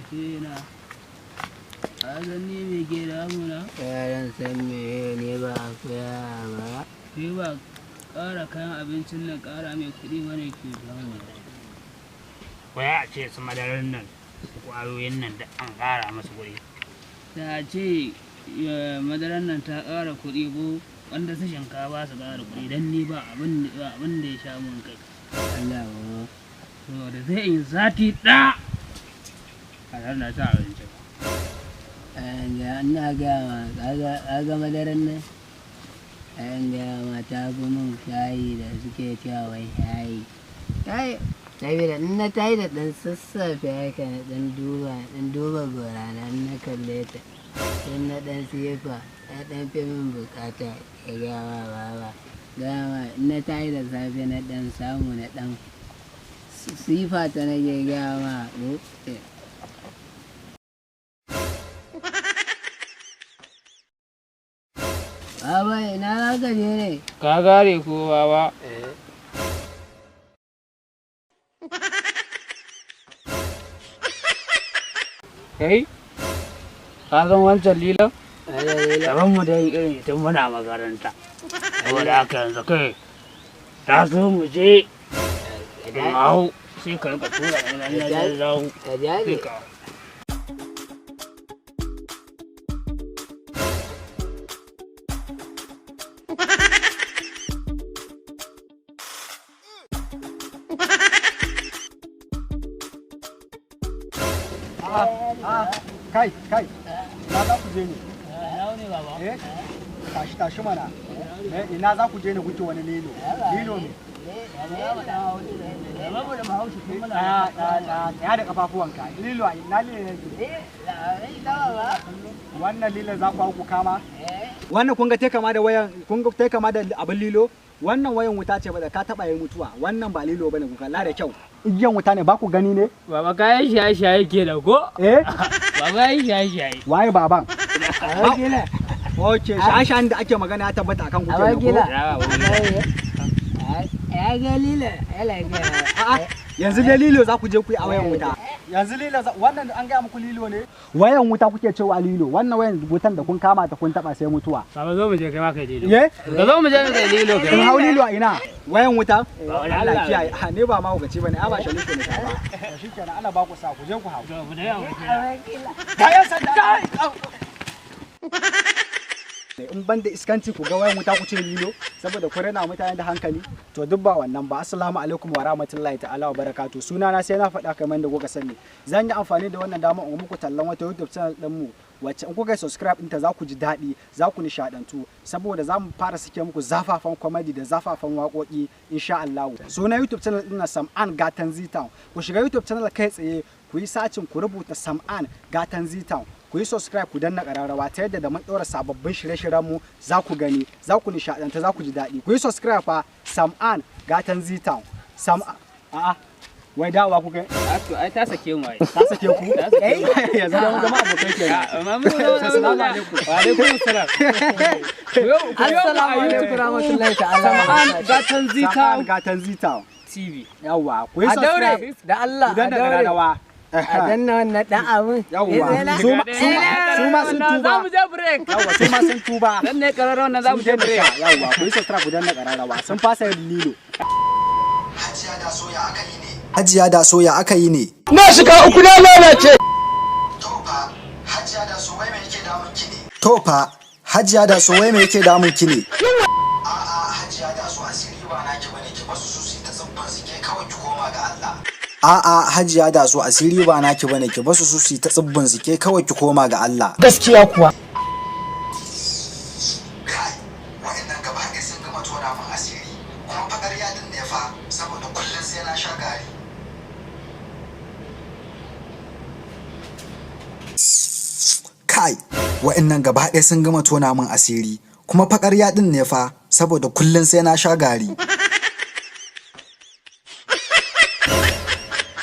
ce na a zanni me ke damuna yaran san me ne ba a koya ba sai ba ƙara kayan abincin nan ƙara mai kuɗi mana ke damu waya a ce su madarar nan ƙwayoyin nan da an ƙara masu kuɗi da ce madarar nan ta ƙara kuɗi ko wanda su shinkafa su ƙara kuɗi don ni ba abin da ya sha mun kai Allah ba saboda zai yi sati ɗaya a har na sa abinci ina gama kaga madaran nan ayan gama ta fi mun shayi da suke cewa wai shayi saboda in na tayi da ɗan sassafe haka na ɗan duba gora na kalle ta in na ɗan sifa na ɗan fi min bukata ya gama baba gama in na tayi da safe na ɗan samu na ɗan sifa ta nake gama Baba ina za ka je ne? ka gare ko baba kai ka san wancan lilan daban mu dai irin tun muna makaranta saboda haka yanzu kai ta so mu je idan hau sai ka rika tura nan na zahu sai ka Kai, ina za ku je ne? ne baba Tashi mana. Ina za ku je ne kuke wani lilo? Lilo ne. Ya da kafafuwanka. Lilo ina lilo ne? Wannan lilo za ku hau ku kama? Wannan kun ga te kama da wayan, kun ga te kama da abin lilo? Wannan wayan wuta ce ba da ka taba yi mutuwa. Wannan ba lilo bane ku kalla da kyau. Igiyan wuta ne ba ku gani ne? baba kayan shaye-shaye ke da ko baba yi shaye-shaye Waye baban? Oke, shashan da ake magana ya tabbata akan ku kenan ko? Ya ga lila, Yanzu dai lilo za ku je ku yi a wayan wuta. Yanzu lilo wannan an gaya muku lilo ne? Wayan wuta kuke cewa lilo. Wannan wayan wutan da kun kama ta kun taba sai mutuwa. baba zo mu je kai ma kai lilo Ye? ka zo mu je kai lilo Kun hau lilo a ina? Wayan wuta? Allah. Allah kiyaye. Ne ba ma hukaci bane, a ba shaliku ne ta ba. Shikenan Allah ba ku sa ku je ku hau. mu da yawa Kayan sanda. In ban da iskanci ku ga wayan wuta ku ce lilo saboda ku rena mutane da hankali to duk ba wannan ba. Assalamu alaikum wa rahmatullahi ta'ala wa barakatuh. Sunana sai na faɗa kamar da kuka sani. Zan yi amfani da wannan dama in muku tallan wata YouTube channel din mu wacce in kuka yi subscribe ɗinta za ku ji daɗi, za ku nishaɗantu saboda za mu fara sake muku zafafan comedy da zafafan waƙoƙi insha Allah. Sunan YouTube channel ɗin na Sam'an Gatan Z-Town. Ku shiga YouTube channel kai tsaye ku yi sacin ku rubuta Sam'an Gatan Z-Town. Ku yi subscribe ku danna ƙararrawa ta yadda da mun ɗora sababbin shirye-shiryen mu za ku gani, za ku nishaɗanta, za ku ji daɗi. Ku yi subscribe fa Sam'an Gatan Z-Town. A'a wai dawowa ku kai? ai ta sake mu ai Ta sake ku? Yanzu da mun zama abokai kenan. amma mun zo Assalamu alaikum. wa alaikum assalam Assalamu alaikum warahmatullahi ta'ala. Sam'an Gatan Z-Town Sam'an Gatan Z-Town. TV Yawwa, ku yi A daure subscribe. da Allah Ku danna a daure. ƙararrawa. A danna wannan dan abun. Yawwa. Su ma sun tuba. za mu je break Yawwa, su ma sun tuba. dan ne kararrawan nan za mu je break Yawwa, ku yi subscribe ku danna ƙararrawa. Sun fasa yin lilo. Hajiya da soya aka yi ne. Na shiga uku na lalace. Tofa, Hajiya da so wai me yake damun ki ne? Tofa, Hajiya da so wai me yake damun ki ne? A'a, Hajiya da so asiri ba naki bane ki basu su ta tsubban su ke kawai ki koma ga Allah. A'a, Hajiya da so asiri ba naki bane ki basu su ta tsibbin su ke kawai ki koma ga Allah. Gaskiya kuwa. Kai, wa'annan gaba ɗaya sun gama tona min asiri. Kuma fakar yadin ne fa saboda kullum sai na sha gari. Kai, wa'annan gaba ɗaya sun gama tona min asiri. Kuma fakar yadin ne fa saboda kullum sai na sha gari.